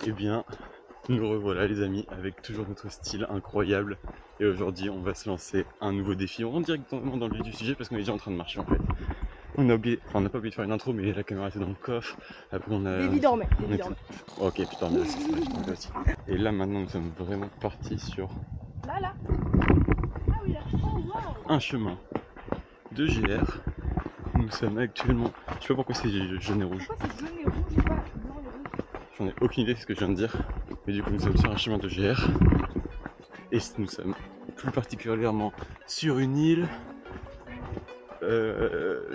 Eh bien, nous revoilà les amis, avec toujours notre style incroyable. Et aujourd'hui, on va se lancer un nouveau défi. On rentre directement dans le vif du sujet parce qu'on est déjà en train de marcher en fait. On a oublié, enfin on n'a pas oublié de faire une intro, mais la caméra était dans le coffre. Après on a... Baby dormait, baby dormait. Oh, ok, tu dormais aussi, c'est vrai, je dormais aussi. Et là maintenant, nous sommes vraiment partis sur... Là. Ah oui, là. Oh, wow. Un chemin de GR. Nous sommes actuellement... Je sais pas pourquoi c'est jaune et rouge. Pourquoi c'est jaune et rouge et pas blanc et rouge? J'en ai aucune idée de ce que je viens de dire. Mais du coup, nous sommes sur un chemin de GR. Et nous sommes plus particulièrement sur une île.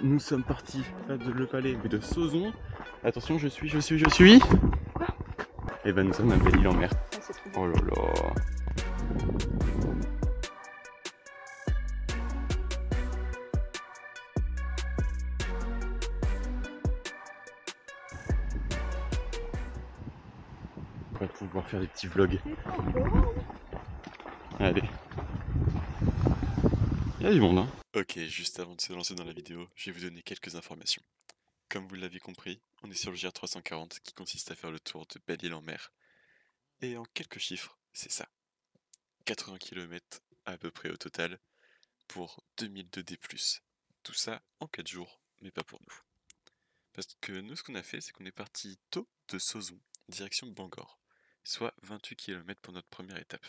Nous sommes partis, pas de Le Palais, mais de Sauzon. Attention, je suis. Quoi? Et ben nous sommes à Belle-Île-en-Mer. Ah, c'est trop Oh beau. là là. On va pouvoir faire des petits vlogs. C'est trop beau. Allez. Il y a du monde, hein. Ok, juste avant de se lancer dans la vidéo, je vais vous donner quelques informations. Comme vous l'avez compris, on est sur le GR340 qui consiste à faire le tour de Belle-Île-en-Mer. Et en quelques chiffres, c'est ça. 80 km à peu près au total pour 2002 D+. Tout ça en 4 jours, mais pas pour nous. Parce que nous, ce qu'on a fait, c'est qu'on est parti tôt de Sauzon, direction Bangor, soit 28 km pour notre première étape.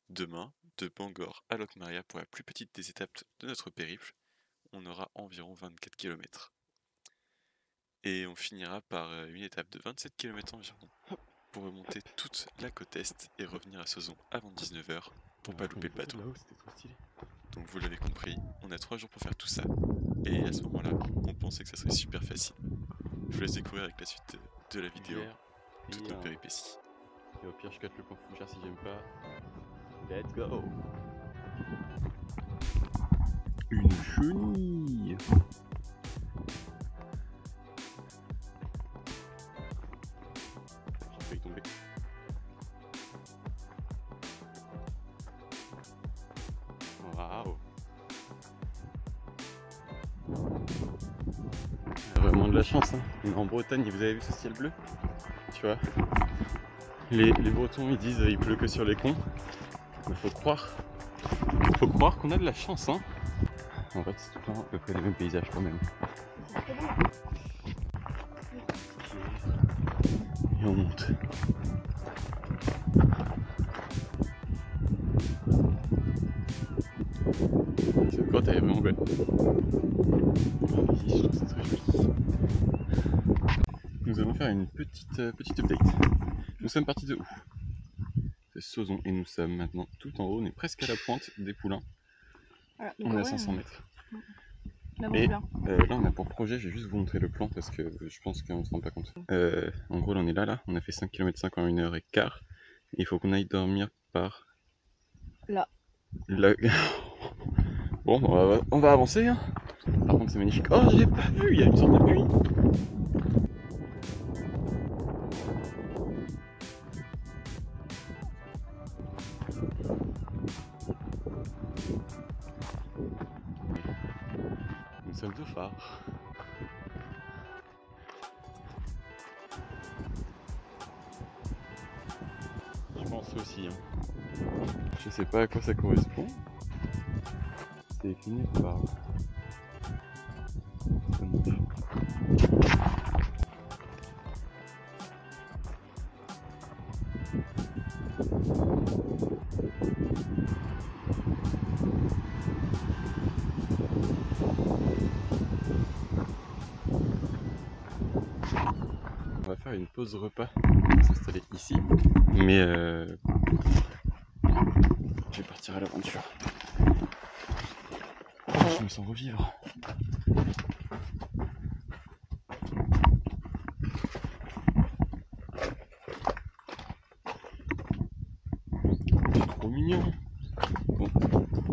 Demain, de Bangor à Locmaria pour la plus petite des étapes de notre périple, on aura environ 24 km. Et on finira par une étape de 27 km environ pour remonter toute la côte est et revenir à Sauzon avant 19 h pour pas louper le bateau. Donc vous l'avez compris, on a 3 jours pour faire tout ça. Et à ce moment-là, on pensait que ça serait super facile. Je vous laisse découvrir avec la suite de la vidéo toute notre péripétie. Et au pire, je cote le point fougère si j'aime pas. Let's go! Une chenille! J'ai failli tomber. Waouh! Vraiment de la chance, hein. En Bretagne, vous avez vu ce ciel bleu? Tu vois? Les Bretons ils disent il pleut que sur les cons. Mais faut croire qu'on a de la chance, hein. En fait, c'est tout le temps à peu près les mêmes paysages quand même. Et on monte. Cette grotte elle est vraiment belle. Ici, je trouve que c'est très joli. Nous allons faire une petite update. Nous sommes partis de où? C'est Sauzon et nous sommes maintenant tout en haut. On est presque à la pointe des Poulains. Voilà, on est à 500 mètres. Et là on a pour projet, je vais juste vous montrer le plan parce que je pense qu'on se rend pas compte. En gros là on est là, on a fait 5 km 5 en 1h15. Il faut qu'on aille dormir par... Là. Bon, on va avancer, hein. Par contre c'est magnifique. Oh, je l'ai pas vu, il y a une sorte de puits. Nous sommes au phare. Je pense aussi, hein. Je sais pas à quoi ça correspond. C'est fini par... On va faire une pause repas, on va s'installer ici, mais je vais partir à l'aventure. Je me sens revivre. C'est trop mignon. Bon,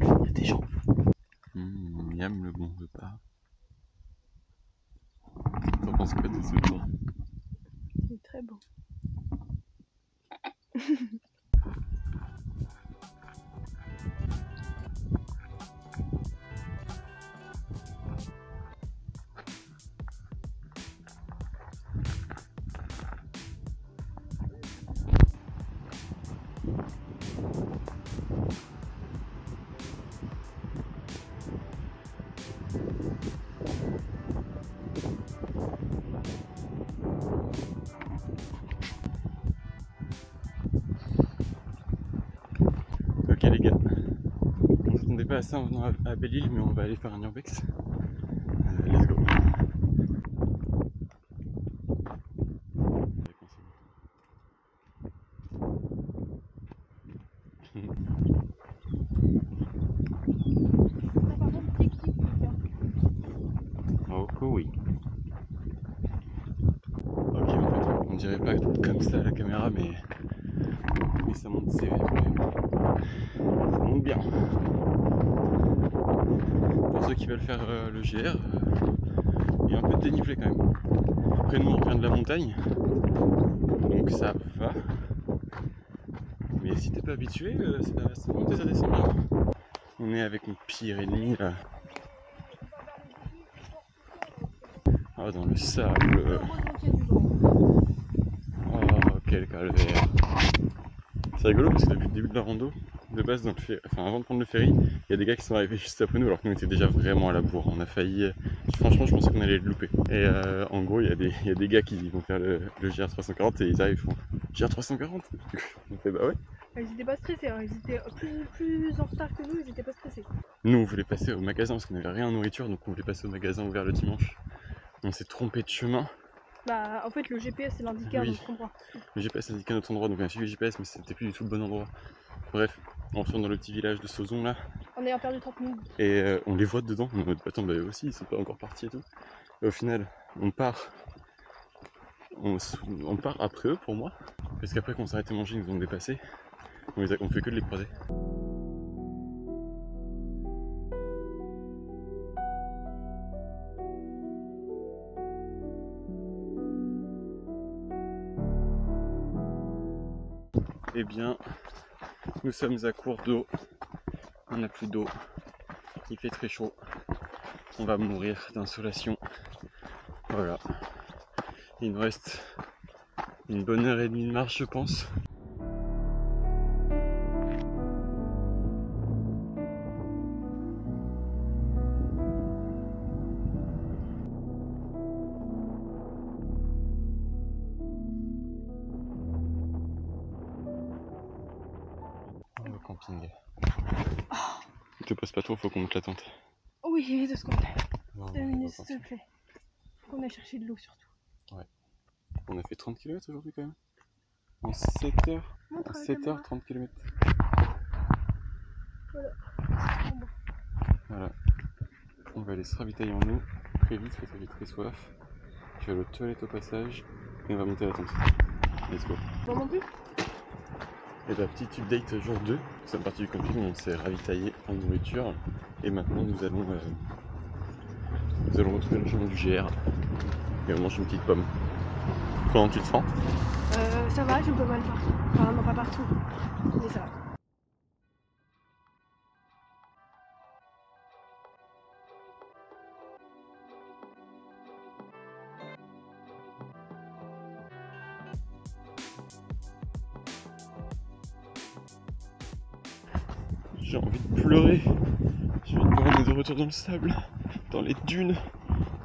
il y a des gens. Miam le bon repas. T'en penses quoi de ce plan? C'est très beau. à ça en venant à Belle-Île, mais on va aller faire un urbex. Let's go. Oh oui. Ok, en fait, on dirait pas comme ça à la caméra, mais ça monte sévère quand même. Ça monte bien. Pour ceux qui veulent faire le GR, il y a un peu de dénivelé quand même. Après nous on revient de la montagne, donc ça va. Mais si t'es pas habitué, ça monte et ça descend bien. On est avec mon pire ennemi là. Ah, dans le sable. Oh, quel calvaire. C'est rigolo parce que depuis le début de la rando, de base, dans le ferry, enfin avant de prendre le ferry, il y a des gars qui sont arrivés juste après nous alors qu'on était déjà vraiment à la bourre. On a failli. Franchement, je pensais qu'on allait le louper. Et en gros, il y a des gars qui vont faire le GR 340 et ils arrivent, ils font GR 340. On fait bah ouais. Ils étaient pas stressés, hein. Ils étaient plus en retard que nous, ils étaient pas stressés. Nous, on voulait passer au magasin parce qu'on n'avait rien en nourriture, donc on voulait passer au magasin ouvert le dimanche. On s'est trompé de chemin. Bah, en fait, le GPS c'est l'indiqué à notre endroit. Le GPS indiquait notre endroit, donc on a suivi le GPS, mais c'était plus du tout le bon endroit. Bref, on retourne dans le petit village de Sauzon là. On ayant perdu 30 minutes. Et on les voit dedans. On est en mode, attends, bah eux aussi, ils sont pas encore partis et tout. Et au final, on part. On part après eux pour moi. Parce qu'après qu'on s'est arrêté manger, ils nous ont dépassé. On fait que de les croiser. Eh bien, nous sommes à court d'eau. On n'a plus d'eau. Il fait très chaud. On va mourir d'insolation. Voilà. Il nous reste une bonne heure et demie de marche, je pense. Le camping. Ne te pose pas trop, faut qu'on monte la tente. Oui, 2 secondes. Non, 2 minutes s'il te plaît. Faut qu'on aille chercher de l'eau surtout. Ouais. On a fait 30 km aujourd'hui quand même. En 7h. 7h, 30 km. Voilà. Voilà. On va aller se ravitailler en eau très vite parce que j'ai très soif. Je vais aller aux toilettes au passage et on va monter la tente. Let's go. Bon non plus. Et la petite update jour 2, c'est la partie du camping où on s'est ravitaillé en nourriture et maintenant nous allons retrouver le chemin du GR et on mange une petite pomme. Comment tu te sens? Ça va, j'ai un peu mal partout. Enfin non, pas partout, mais ça va. J'ai envie de pleurer. Je viens de voir, on est de retour dans le sable, dans les dunes.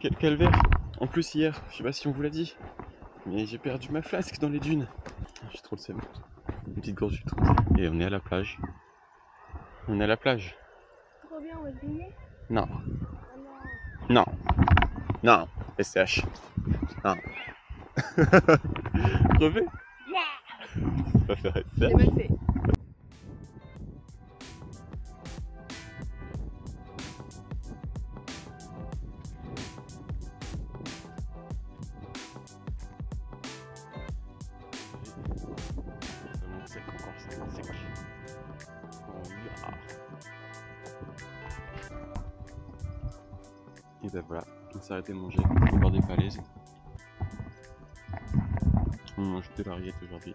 Quel calvaire. En plus hier, je sais pas si on vous l'a dit, mais j'ai perdu ma flasque dans les dunes. J'ai trop le seum. Une petite gorge du tout. Et on est à la plage. On est à la plage. Trop bien, on va se baigner? Non. Ah Non. Non. SCH. Non. Refais. C'est pas faire non. J'ai mal fait. Sec encore, c'est sec. Et ben voilà, on s'est arrêté de manger au bord des falaises. On mange de la rillette aujourd'hui.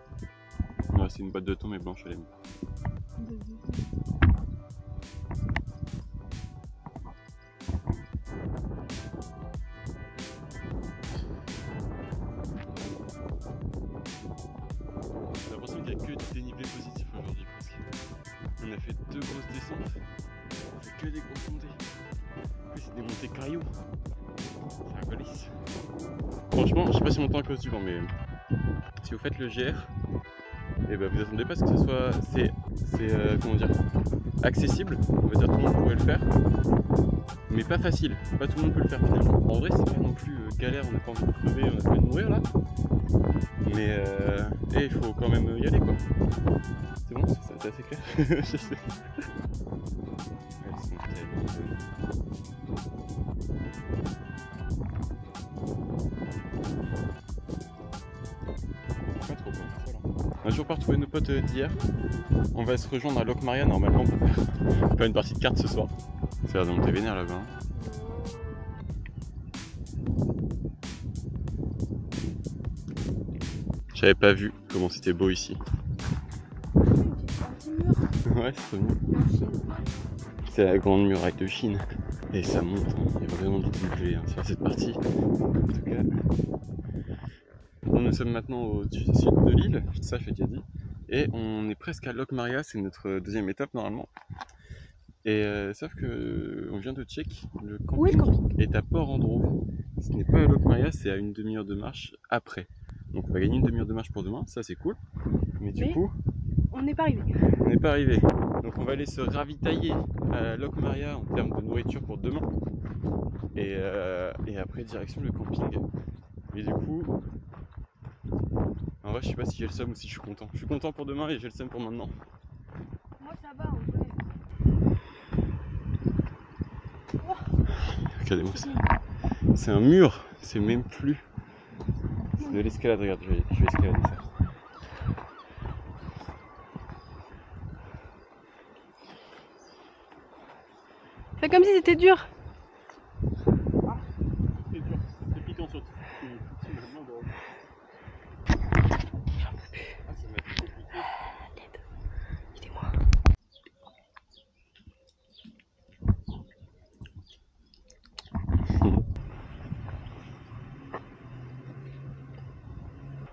Ouais, c'est une boîte de thon mais blanche à l'aime. J'ai l'impression qu'il n'y a que du dénivelé positif aujourd'hui presque. On a fait 2 grosses descentes, on fait que des grosses montées. En plus c'est des montées cailloux. C'est un colis. Franchement, je sais pas si on monte à cause du vent, mais si vous faites le GR, et ben vous attendez pas à ce que ce soit. c'est comment dire, accessible, on va dire tout le monde pourrait le faire, mais pas facile, pas tout le monde peut le faire finalement. En vrai c'est pas non plus galère, on n'a pas envie de crever, on a pas envie de mourir là, mais il faut quand même y aller quoi. C'est bon, c'est assez clair. Je sais. Elles sont tellement bonnes. Pas trop bon, ça là. On a toujours pas retrouvé nos potes d'hier. On va se rejoindre à Locmaria normalement pour faire une partie de cartes ce soir. Ça a l'air de monter vénère là-bas. Hein. J'avais pas vu comment c'était beau ici. Ouais, c'est trop mignon. C'est la grande muraille de Chine. Et ça monte, hein. Il y a vraiment du budget hein, sur cette partie. En tout cas. Nous sommes maintenant au sud de l'île, ça je l'ai déjà dit. Et on est presque à Locmaria, c'est notre deuxième étape normalement. Et sauf que on vient de check, le camping est à Port-Andrew. Ce n'est pas à Locmaria, c'est à une demi-heure de marche après. Donc on va gagner une demi-heure de marche pour demain, ça c'est cool. Mais du coup, on n'est pas arrivé. On n'est pas arrivé. Donc on va aller se ravitailler à Locmaria en termes de nourriture pour demain. Et après direction le camping. Et du coup, en vrai je sais pas si j'ai le seum ou si je suis content. Je suis content pour demain et j'ai le seum pour maintenant. Moi ça va, on connaît. Regardez-moi ça. C'est un mur, c'est même plus. C'est de l'escalade, regarde, je vais escalader ça. Fais comme si c'était dur. C'est dur, c'est piquant surtout. Aidez-moi.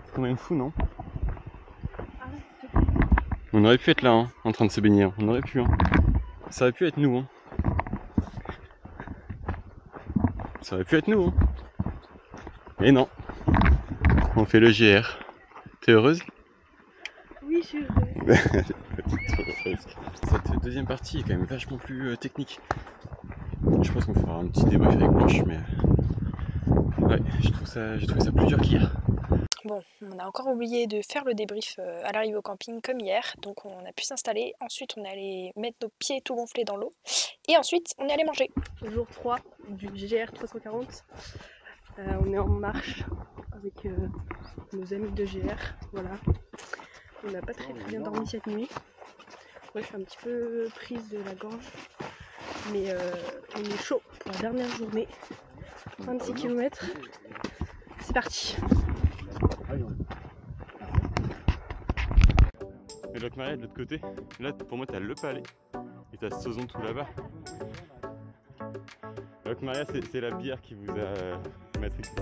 C'est quand même fou, non? Arrête. On aurait pu être là, hein, en train de se baigner. On aurait pu, hein. Ça aurait pu être nous, hein. Ça aurait pu être nous, hein. Mais non. On fait le GR. T'es heureuse? Oui, je suis heureuse. Cette deuxième partie est quand même vachement plus technique. Je pense qu'on fera un petit débrief avec Blanche, mais ouais, j'ai trouvé ça plus dur qu'hier. Bon, on a encore oublié de faire le débrief à l'arrivée au camping comme hier, donc on a pu s'installer. Ensuite, on est allé mettre nos pieds tout gonflés dans l'eau. Et ensuite, on est allé manger. Jour 3 du GR 340. On est en marche avec nos amis de GR. Voilà. On n'a pas très bien dormi cette nuit. Moi, je suis un petit peu prise de la gorge. Mais on est chaud pour la dernière journée. 26 km. C'est parti. Et Locmaria de l'autre côté, là pour moi t'as le palais et t'as Sauzon tout là-bas. Locmaria c'est la bière qui vous a matrixé.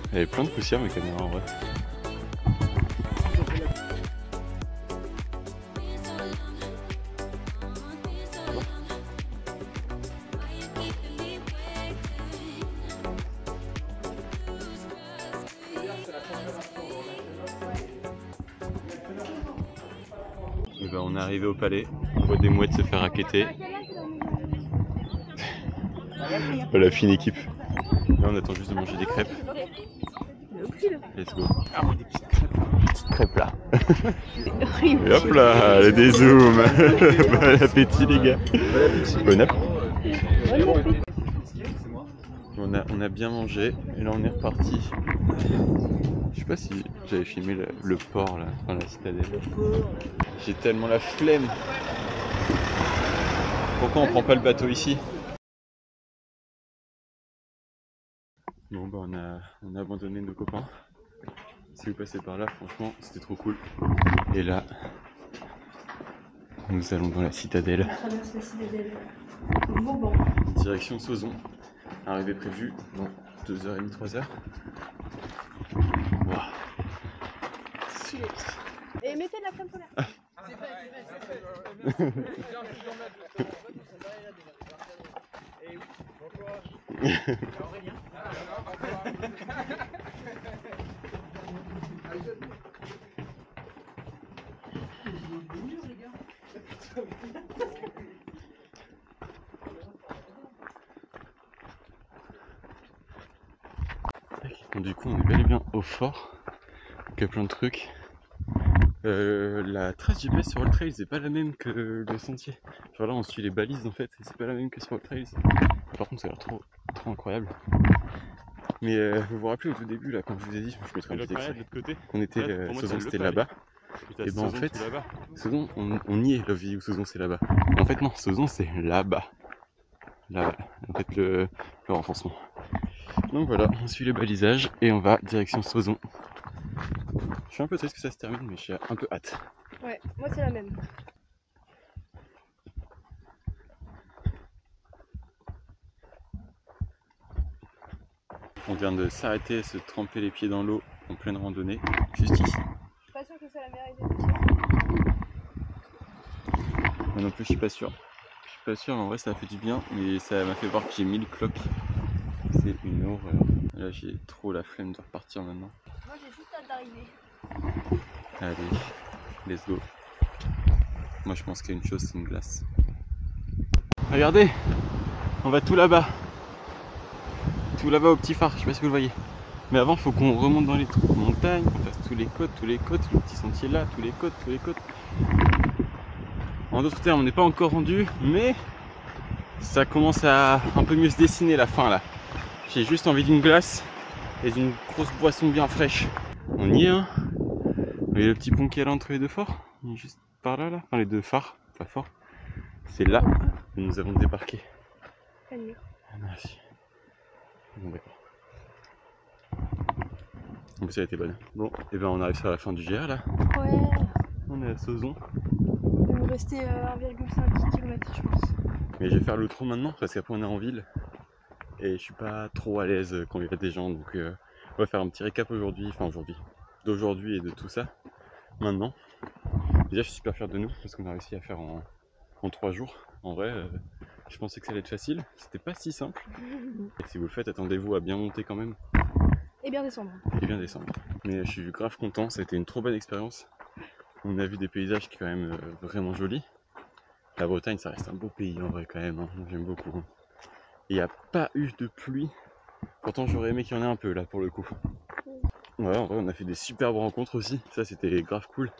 Il y avait plein de poussière mes caméras en vrai. Et ben on est arrivé au palais, on voit des mouettes se faire raqueter. Oh, la fine équipe. Là on attend juste de manger des crêpes. Let's go. Ah oui, des petites crêpes là. Et hop là, le dézoom. Bon appétit les gars. Bon appétit. On a bien mangé et là on est reparti. Je sais pas si j'avais filmé le port là, enfin la citadelle. J'ai tellement la flemme. Pourquoi on prend pas le bateau ici? Bon bah on a abandonné nos copains. Si vous passez par là, franchement c'était trop cool. Et là, nous allons dans la citadelle. On traverse la citadelle. Vauban. Direction Sauzon. Arrivée prévue dans 2h30, 3h. Wow. Stylé. Et mettez de la crème solaire. Bon, du coup on est bel et bien au fort. Donc il y a plein de trucs. La trace GPS sur All Trails c'est pas la même que le sentier. Genre là on suit les balises en fait et c'est pas la même que sur All Trails. Par contre ça a l'air trop incroyable. Mais vous vous rappelez au tout début là quand je vous ai dit, je mettrai un petit extrait, qu'on était Sauzon c'était là-bas. Et ben en fait, Sauzon on y est, Love Vie ou Sauzon c'est là-bas. Et en fait non, Sauzon c'est là-bas. Là, en fait le renfoncement. Donc voilà, on suit les balisages et on va direction Sauzon. Je suis un peu triste que ça se termine, mais j'ai un peu hâte. Ouais, moi c'est la même. On vient de s'arrêter, se tremper les pieds dans l'eau en pleine randonnée, juste ici. Je suis pas sûre que c'est la meilleure idée de faire. Moi non plus, je suis pas sûr. Je suis pas sûr, mais en vrai, ça a fait du bien, mais ça m'a fait voir que j'ai 1000 cloques. C'est une horreur. Là, j'ai trop la flemme de repartir maintenant. Moi j'ai juste hâte d'arriver. Allez, let's go. Moi, je pense qu'il y a une chose, c'est une glace. Regardez, on va tout là-bas. Tout là-bas au petit phare, je sais pas si vous le voyez. Mais avant, il faut qu'on remonte dans les montagnes, qu'on fasse tous les côtes, le petit sentier là, tous les côtes. En d'autres termes, on n'est pas encore rendu, mais ça commence à un peu mieux se dessiner la fin là. J'ai juste envie d'une glace et d'une grosse boisson bien fraîche. On y est, hein. Vous voyez le petit pont qui est là entre les deux forts? Il est juste par là, enfin les deux phares, pas fort. C'est là où nous avons débarqué. Merci. Bon d'accord. En plus elle était bonne. Bon, et ben on arrive sur la fin du GR là. Ouais. On est à Sauzon. Il va nous rester 1,5 km je pense. Mais je vais faire l'outro maintenant parce qu'après on est en ville. Et je suis pas trop à l'aise quand il y a des gens. Donc on va faire un petit récap d'aujourd'hui et de tout ça. Maintenant. Déjà je suis super fier de nous parce qu'on a réussi à faire en 3 jours. En vrai, je pensais que ça allait être facile. C'était pas si simple. Et si vous le faites, attendez-vous à bien monter quand même. Et bien descendre. Et bien descendre. Mais je suis grave content, ça a été une trop bonne expérience. On a vu des paysages qui sont quand même vraiment jolis. La Bretagne, ça reste un beau pays en vrai quand même, hein. J'aime beaucoup. Il n'y a pas eu de pluie. Pourtant j'aurais aimé qu'il y en ait un peu là pour le coup. Ouais, en vrai on a fait des superbes rencontres aussi. Ça c'était grave cool.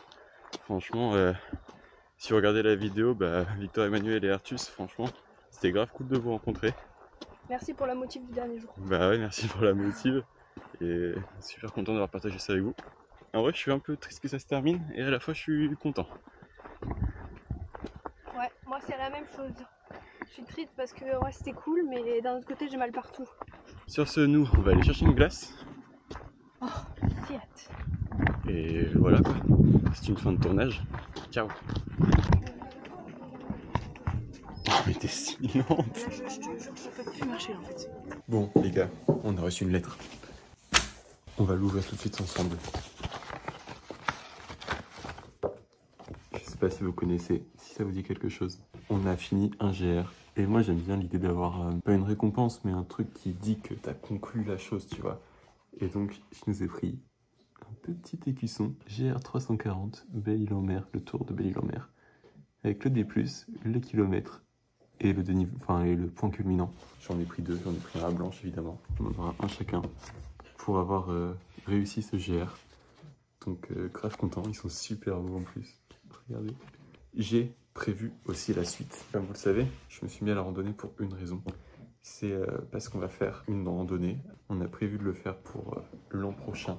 Franchement, si vous regardez la vidéo, Victor Emmanuel et Artus, franchement, c'était grave cool de vous rencontrer. Merci pour la motive du dernier jour. Bah ouais, merci pour la motive. Et super content d'avoir partagé ça avec vous. En vrai, je suis un peu triste que ça se termine et à la fois je suis content. Ouais, moi c'est la même chose. Je suis triste parce que ouais, c'était cool, mais d'un autre côté j'ai mal partout. Sur ce, nous, on va aller chercher une glace. Oh, j'ai hâte. Et voilà quoi, c'est une fin de tournage. Ciao. Oh mais t'es si lente. Je peux plus marcher en fait. Bon les gars, on a reçu une lettre. On va l'ouvrir tout de suite ensemble. Je sais pas si vous connaissez, si ça vous dit quelque chose. On a fini un GR. Et moi j'aime bien l'idée d'avoir, pas une récompense, mais un truc qui dit que t'as conclu la chose, tu vois. Et donc je nous ai pris un petit écusson GR 340, Belle-Île-en-Mer, le tour de Belle-Île-en-Mer. Avec le D+, les kilomètres et le et le point culminant. J'en ai pris deux, j'en ai pris un à blanche évidemment. On en aura un chacun pour avoir réussi ce GR. Donc grave content, ils sont super beaux en plus. Regardez. J'ai prévu aussi la suite. Comme vous le savez, je me suis mis à la randonnée pour une raison. C'est parce qu'on va faire une randonnée. On a prévu de le faire pour l'an prochain.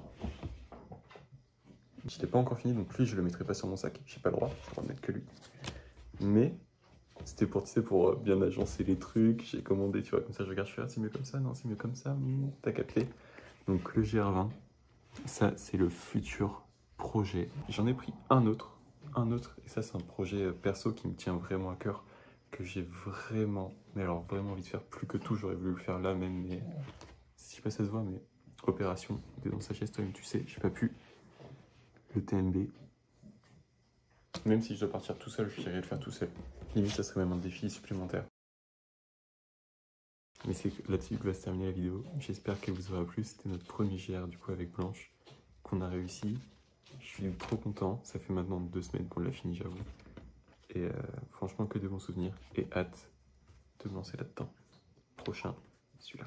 Je l'ai pas encore fini, donc lui je le mettrai pas sur mon sac. J'ai pas le droit, je pourrais mettre que lui. Mais C'était pour, tu sais, pour bien agencer les trucs. J'ai commandé, tu vois, comme ça je regarde, je fais, ah, c'est mieux comme ça, non, c'est mieux comme ça, t'as capté. Donc le GR20, ça c'est le futur projet. J'en ai pris un autre, et ça c'est un projet perso qui me tient vraiment à cœur, que j'ai vraiment, mais alors vraiment envie de faire plus que tout. J'aurais voulu le faire là même, mais je sais pas si ça se voit, mais opération, t'es dans sa chaise toi-même, tu sais, j'ai pas pu. Le TNB. Même si je dois partir tout seul, j'irai le faire tout seul. Limite, ça serait même un défi supplémentaire. Mais c'est là-dessus que va se terminer la vidéo. J'espère qu'elle vous aura plu. C'était notre premier GR du coup avec Blanche qu'on a réussi. Je suis trop content. Ça fait maintenant 2 semaines qu'on l'a fini, j'avoue. Et franchement, que de bons souvenirs. Et hâte de me lancer là-dedans. Prochain, celui-là.